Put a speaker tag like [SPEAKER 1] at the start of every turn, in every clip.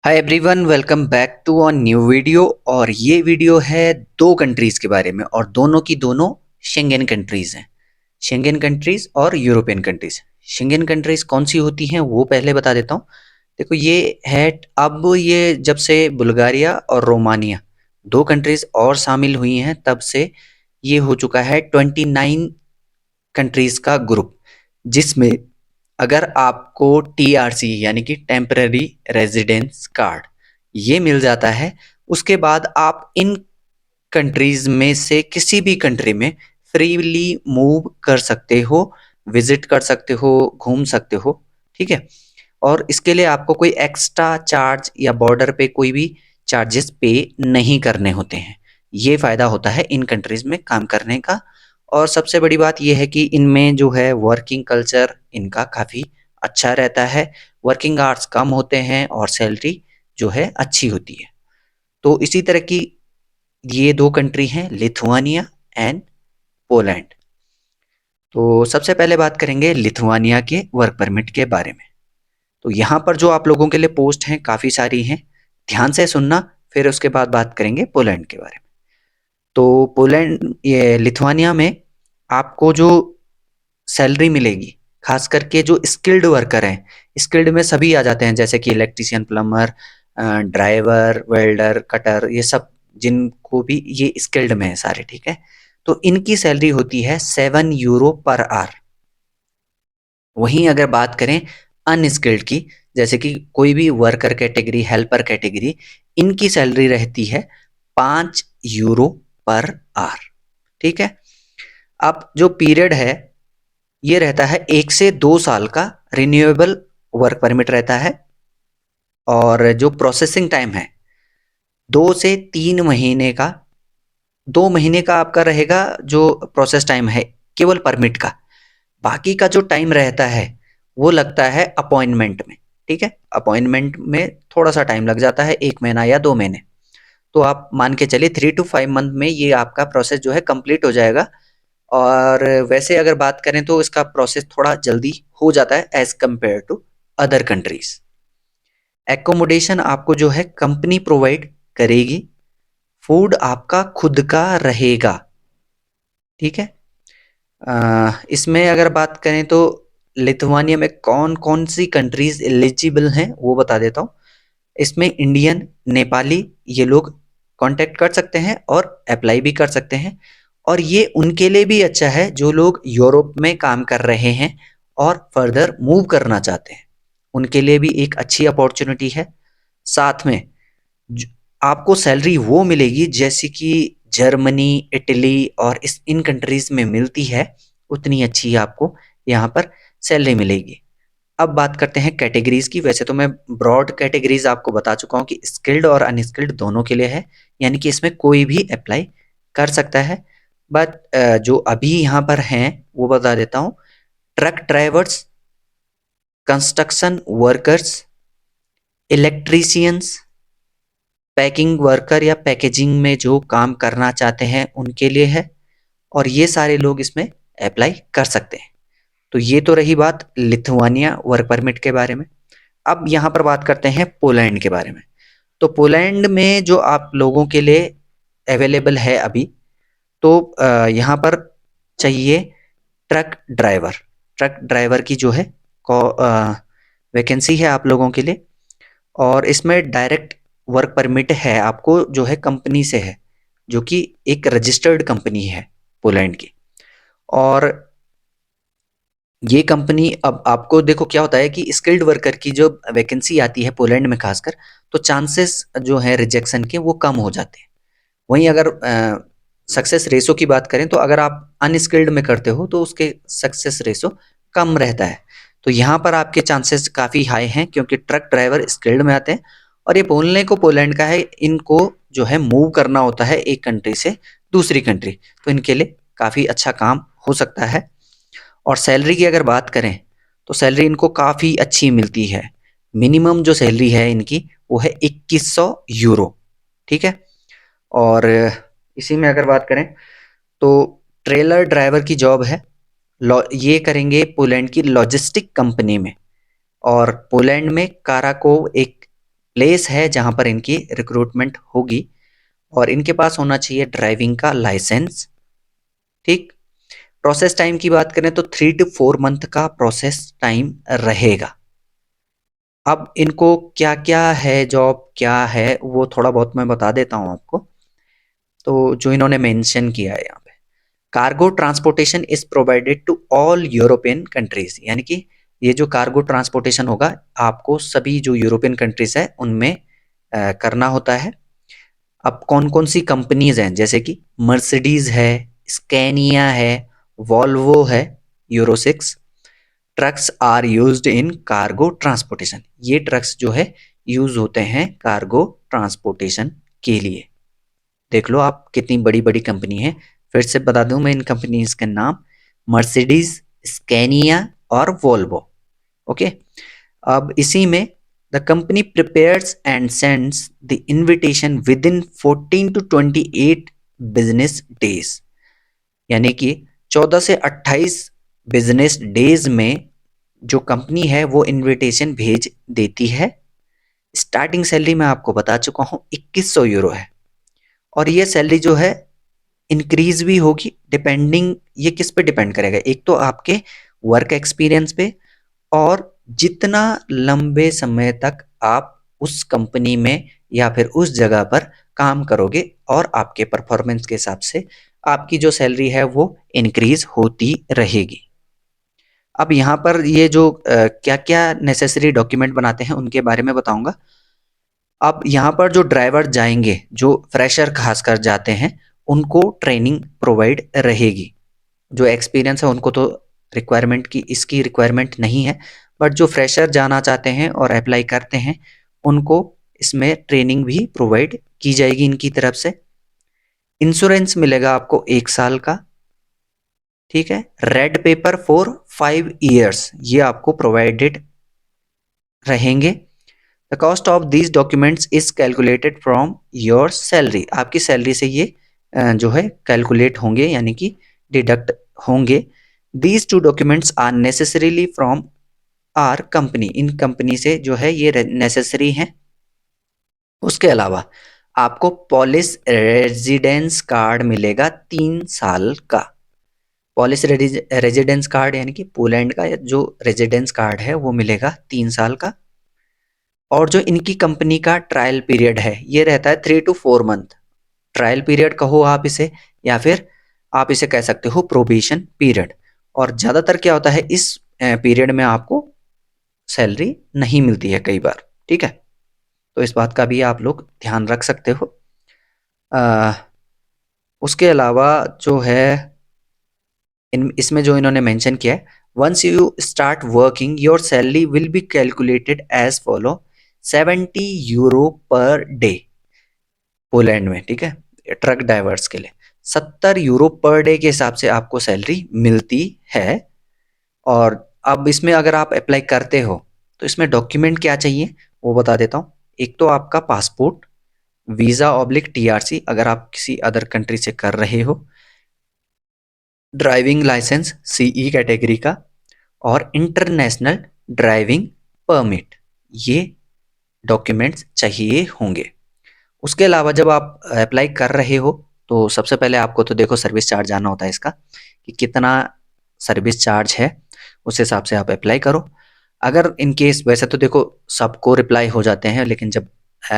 [SPEAKER 1] Hi everyone, welcome back to a new video. और ये video है दो कंट्रीज़ के बारे में, और दोनों की दोनों शेंगेन कंट्रीज़ हैं। शेंगेन कंट्रीज़ और यूरोपियन कंट्रीज़। शेंगेन कंट्रीज़ कौन सी होती हैं वो पहले बता देता हूँ। देखो, ये है, अब ये जब से बुल्गारिया और रोमानिया दो कंट्रीज़ और शामिल हुई हैं, तब से ये हो चुका है 29 कंट्रीज़ का ग्रुप, जिसमें अगर आपको टीआरसी यानी कि टेम्पररी रेजिडेंस कार्ड ये मिल जाता है, उसके बाद आप इन कंट्रीज में से किसी भी कंट्री में फ्रीली मूव कर सकते हो, विजिट कर सकते हो, घूम सकते हो। ठीक है। और इसके लिए आपको कोई एक्स्ट्रा चार्ज या बॉर्डर पे कोई भी चार्जेस पे नहीं करने होते हैं। ये फ़ायदा होता है इन कंट्रीज में काम करने का। और सबसे बड़ी बात ये है कि इनमें जो है वर्किंग कल्चर इनका काफ़ी अच्छा रहता है। वर्किंग आवर्स कम होते हैं और सैलरी जो है अच्छी होती है। तो इसी तरह की ये दो कंट्री हैं, लिथुआनिया एंड पोलैंड। तो सबसे पहले बात करेंगे लिथुआनिया के वर्क परमिट के बारे में। तो यहाँ पर जो आप लोगों के लिए पोस्ट हैं काफ़ी सारी हैं, ध्यान से सुनना। फिर उसके बाद बात करेंगे पोलैंड के बारे में। तो पोलैंड, ये लिथुआनिया में आपको जो सैलरी मिलेगी, खास करके जो स्किल्ड वर्कर हैं, स्किल्ड में सभी आ जाते हैं, जैसे कि electrician, plumber, driver, welder, cutter, ये सब जिनको भी ये स्किल्ड में है सारे। ठीक है। तो इनकी सैलरी होती है 7 यूरो पर आवर। वहीं अगर बात करें अनस्किल्ड की, जैसे कि कोई भी वर्कर कैटेगरी, हेल्पर कैटेगरी, इनकी सैलरी रहती है 5 यूरो पर आवर। ठीक है। अब जो पीरियड है ये रहता है 1 से 2 साल का, रिन्यूएबल वर्क परमिट रहता है। और जो प्रोसेसिंग टाइम है 2 से 3 महीने का, 2 महीने का आपका रहेगा जो प्रोसेस टाइम है केवल परमिट का। बाकी का जो टाइम रहता है वो लगता है अपॉइंटमेंट में। ठीक है। अपॉइंटमेंट में थोड़ा सा टाइम लग जाता है, 1 महीना या 2 महीने। तो आप मान के चलिए 3 to 5 मंथ में ये आपका प्रोसेस जो है कंप्लीट हो जाएगा। और वैसे अगर बात करें तो इसका प्रोसेस थोड़ा जल्दी हो जाता है as compare to other countries. Accommodation आपको जो है कंपनी प्रोवाइड करेगी। फूड आपका खुद का रहेगा। ठीक है। इसमें अगर बात करें तो लिथुआनिया में कौन कौन सी कंट्रीज एलिजिबल हैं वो बता देता हूँ। इसमें इंडियन, नेपाली, ये लोग कांटेक्ट कर सकते हैं और अप्लाई भी कर सकते हैं। और ये उनके लिए भी अच्छा है जो लोग यूरोप में काम कर रहे हैं और फर्दर मूव करना चाहते हैं, उनके लिए भी एक अच्छी अपॉर्चुनिटी है। साथ में ज- आपको सैलरी वो मिलेगी जैसी कि जर्मनी, इटली और इन कंट्रीज में मिलती है, उतनी अच्छी आपको यहाँ पर सैलरी मिलेगी। अब बात करते हैं कैटेगरीज की। वैसे तो मैं ब्रॉड कैटेगरीज आपको बता चुका हूँ कि स्किल्ड और अनस्किल्ड दोनों के लिए है, यानी कि इसमें कोई भी अप्लाई कर सकता है। बट जो अभी यहाँ पर हैं वो बता देता हूँ। Truck drivers, construction workers, electricians, packing worker या पैकेजिंग में जो काम करना चाहते हैं उनके लिए है। और ये सारे लोग इसमें अप्लाई कर सकते हैं। तो ये तो रही बात लिथुआनिया वर्क परमिट के बारे में। अब यहाँ पर बात करते हैं पोलैंड के बारे में। तो पोलैंड में जो आप लोगों के लिए अवेलेबल है अभी, तो यहाँ पर चाहिए ट्रक ड्राइवर। ट्रक ड्राइवर की जो है वैकेंसी है आप लोगों के लिए। और इसमें डायरेक्ट वर्क परमिट है आपको, जो है कंपनी से है, जो कि एक रजिस्टर्ड कंपनी है पोलैंड की। और ये कंपनी, अब आपको देखो क्या होता है कि स्किल्ड वर्कर की जो वैकेंसी आती है पोलैंड में खासकर, तो चांसेस जो है रिजेक्शन के वो कम हो जाते हैं। वहीं अगर सक्सेस रेशो की बात करें तो अगर आप अनस्किल्ड में करते हो तो उसके सक्सेस रेशो कम रहता है। तो यहाँ पर आपके चांसेस काफ़ी हाई हैं, क्योंकि ट्रक ड्राइवर स्किल्ड में आते हैं। और ये बोलने को पोलैंड का है, इनको जो है मूव करना होता है एक कंट्री से दूसरी कंट्री, तो इनके लिए काफ़ी अच्छा काम हो सकता है। और सैलरी की अगर बात करें तो सैलरी इनको काफ़ी अच्छी मिलती है। मिनिमम जो सैलरी है इनकी वो है 2100 यूरो। ठीक है। और इसी में अगर बात करें तो ट्रेलर ड्राइवर की जॉब है। ये करेंगे पोलैंड की लॉजिस्टिक कंपनी में। और पोलैंड में काराकोव एक प्लेस है जहाँ पर इनकी रिक्रूटमेंट होगी, और इनके पास होना चाहिए ड्राइविंग का लाइसेंस। ठीक। प्रोसेस टाइम की बात करें तो 3 to 4 मंथ का प्रोसेस टाइम रहेगा। अब इनको क्या क्या है, जॉब क्या है, वो थोड़ा बहुत मैं बता देता हूँ आपको। तो जो इन्होंने मेंशन किया है यहाँ पे, cargo transportation is provided to all European countries, यानी कि ये जो कार्गो ट्रांसपोर्टेशन होगा आपको सभी जो यूरोपियन कंट्रीज है उनमें करना होता है। अब कौन कौन सी कंपनीज हैं, जैसे कि मर्सिडीज है, स्कैनिया है, वॉल्वो है, Euro 6 trucks are used in cargo transportation. ये ट्रक्स जो है यूज होते हैं कार्गो ट्रांसपोर्टेशन के लिए। देख लो आप कितनी बड़ी बड़ी कंपनी है। फिर से बता दूं मैं इन कंपनीज के नाम, मर्सिडीज, स्कैनिया और वोल्वो। ओके। अब इसी में the company prepares and sends the invitation with in 14 to 28 business days, यानी कि 14 से 28 बिजनेस डेज में जो कंपनी है वो इनविटेशन भेज देती है। स्टार्टिंग सैलरी मैं आपको बता चुका हूँ 2100 यूरो है, और ये सैलरी जो है इंक्रीज भी होगी डिपेंडिंग, ये किस पे डिपेंड करेगा, एक तो आपके वर्क एक्सपीरियंस पे, और जितना लंबे समय तक आप उस कंपनी में या फिर उस जगह पर काम करोगे, और आपके परफॉर्मेंस के हिसाब से आपकी जो सैलरी है वो इंक्रीज होती रहेगी। अब यहाँ पर ये जो क्या क्या नेसेसरी डॉक्यूमेंट बनाते हैं उनके बारे में बताऊंगा। अब यहाँ पर जो ड्राइवर जाएंगे, जो फ्रेशर खासकर जाते हैं, उनको ट्रेनिंग प्रोवाइड रहेगी। जो एक्सपीरियंस है उनको तो रिक्वायरमेंट की इसकी रिक्वायरमेंट नहीं है, बट जो फ्रेशर जाना चाहते हैं और अप्लाई करते हैं उनको इसमें ट्रेनिंग भी प्रोवाइड की जाएगी इनकी तरफ से। इंश्योरेंस मिलेगा आपको 1 साल का। ठीक है। रेड पेपर फॉर 5 years ये आपको प्रोवाइडेड रहेंगे। The cost of these documents is calculated from your salary, आपकी सैलरी से ये जो है कैलकुलेट होंगे, यानी कि डिडक्ट होंगे। These two documents are necessarily from our company, इन कंपनी से जो है ये नेसेसरी हैं। उसके अलावा आपको पॉलिश रेजिडेंस कार्ड मिलेगा 3 साल का। पॉलिश रेजिडेंस कार्ड यानी कि पोलैंड का जो रेजिडेंस कार्ड है वो मिलेगा 3 साल का। और जो इनकी कंपनी का ट्रायल पीरियड है ये रहता है 3 to 4 मंथ। ट्रायल पीरियड कहो आप इसे, या फिर आप इसे कह सकते हो प्रोबेशन पीरियड। और ज़्यादातर क्या होता है, इस पीरियड में आपको सैलरी नहीं मिलती है कई बार। ठीक है। तो इस बात का भी आप लोग ध्यान रख सकते हो। अ, उसके अलावा जो है इसमें जो इन्होंने मेंशन किया है, once you start working your salary will be calculated as follow 70 euro per day Poland में। ठीक है। ट्रक ड्राइवर्स के लिए 70 यूरो पर डे के हिसाब से आपको सैलरी मिलती है। और अब इसमें अगर आप अप्लाई करते हो तो इसमें डॉक्यूमेंट क्या चाहिए वो बता देता हूँ। एक तो आपका पासपोर्ट, वीज़ा/TRC अगर आप किसी अदर कंट्री से कर रहे हो, ड्राइविंग लाइसेंस CE कैटेगरी का, और इंटरनेशनल ड्राइविंग परमिट, ये डॉक्यूमेंट्स चाहिए होंगे। उसके अलावा जब आप अप्लाई कर रहे हो तो सबसे पहले आपको तो देखो सर्विस चार्ज आना होता है इसका, कि कितना सर्विस चार्ज है, उस हिसाब से आप अप्लाई करो। अगर इन केस, वैसे तो देखो सबको रिप्लाई हो जाते हैं, लेकिन जब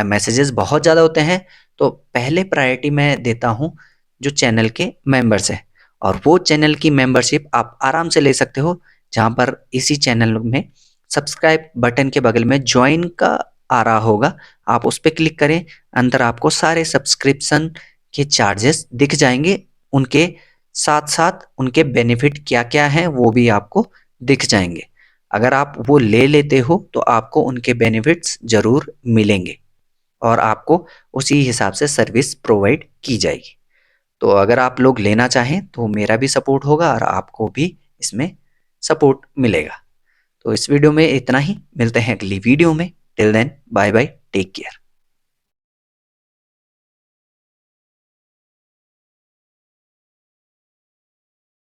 [SPEAKER 1] मैसेजेस बहुत ज़्यादा होते हैं तो पहले प्रायोरिटी मैं देता हूँ जो चैनल के मेंबर्स हैं। और वो चैनल की मेंबरशिप आप आराम से ले सकते हो, जहाँ पर इसी चैनल में सब्सक्राइब बटन के बगल में ज्वाइन का आ रहा होगा, आप उस पर क्लिक करें। अंदर आपको सारे सब्सक्रिप्शन के चार्जेस दिख जाएंगे, उनके साथ साथ उनके बेनिफिट क्या क्या हैं वो भी आपको दिख जाएंगे। अगर आप वो ले लेते हो तो आपको उनके बेनिफिट्स ज़रूर मिलेंगे, और आपको उसी हिसाब से सर्विस प्रोवाइड की जाएगी। तो अगर आप लोग लेना चाहें तो मेरा भी सपोर्ट होगा और आपको भी इसमें सपोर्ट मिलेगा। तो इस वीडियो में इतना ही, मिलते हैं अगली वीडियो में। Till then bye bye, take care.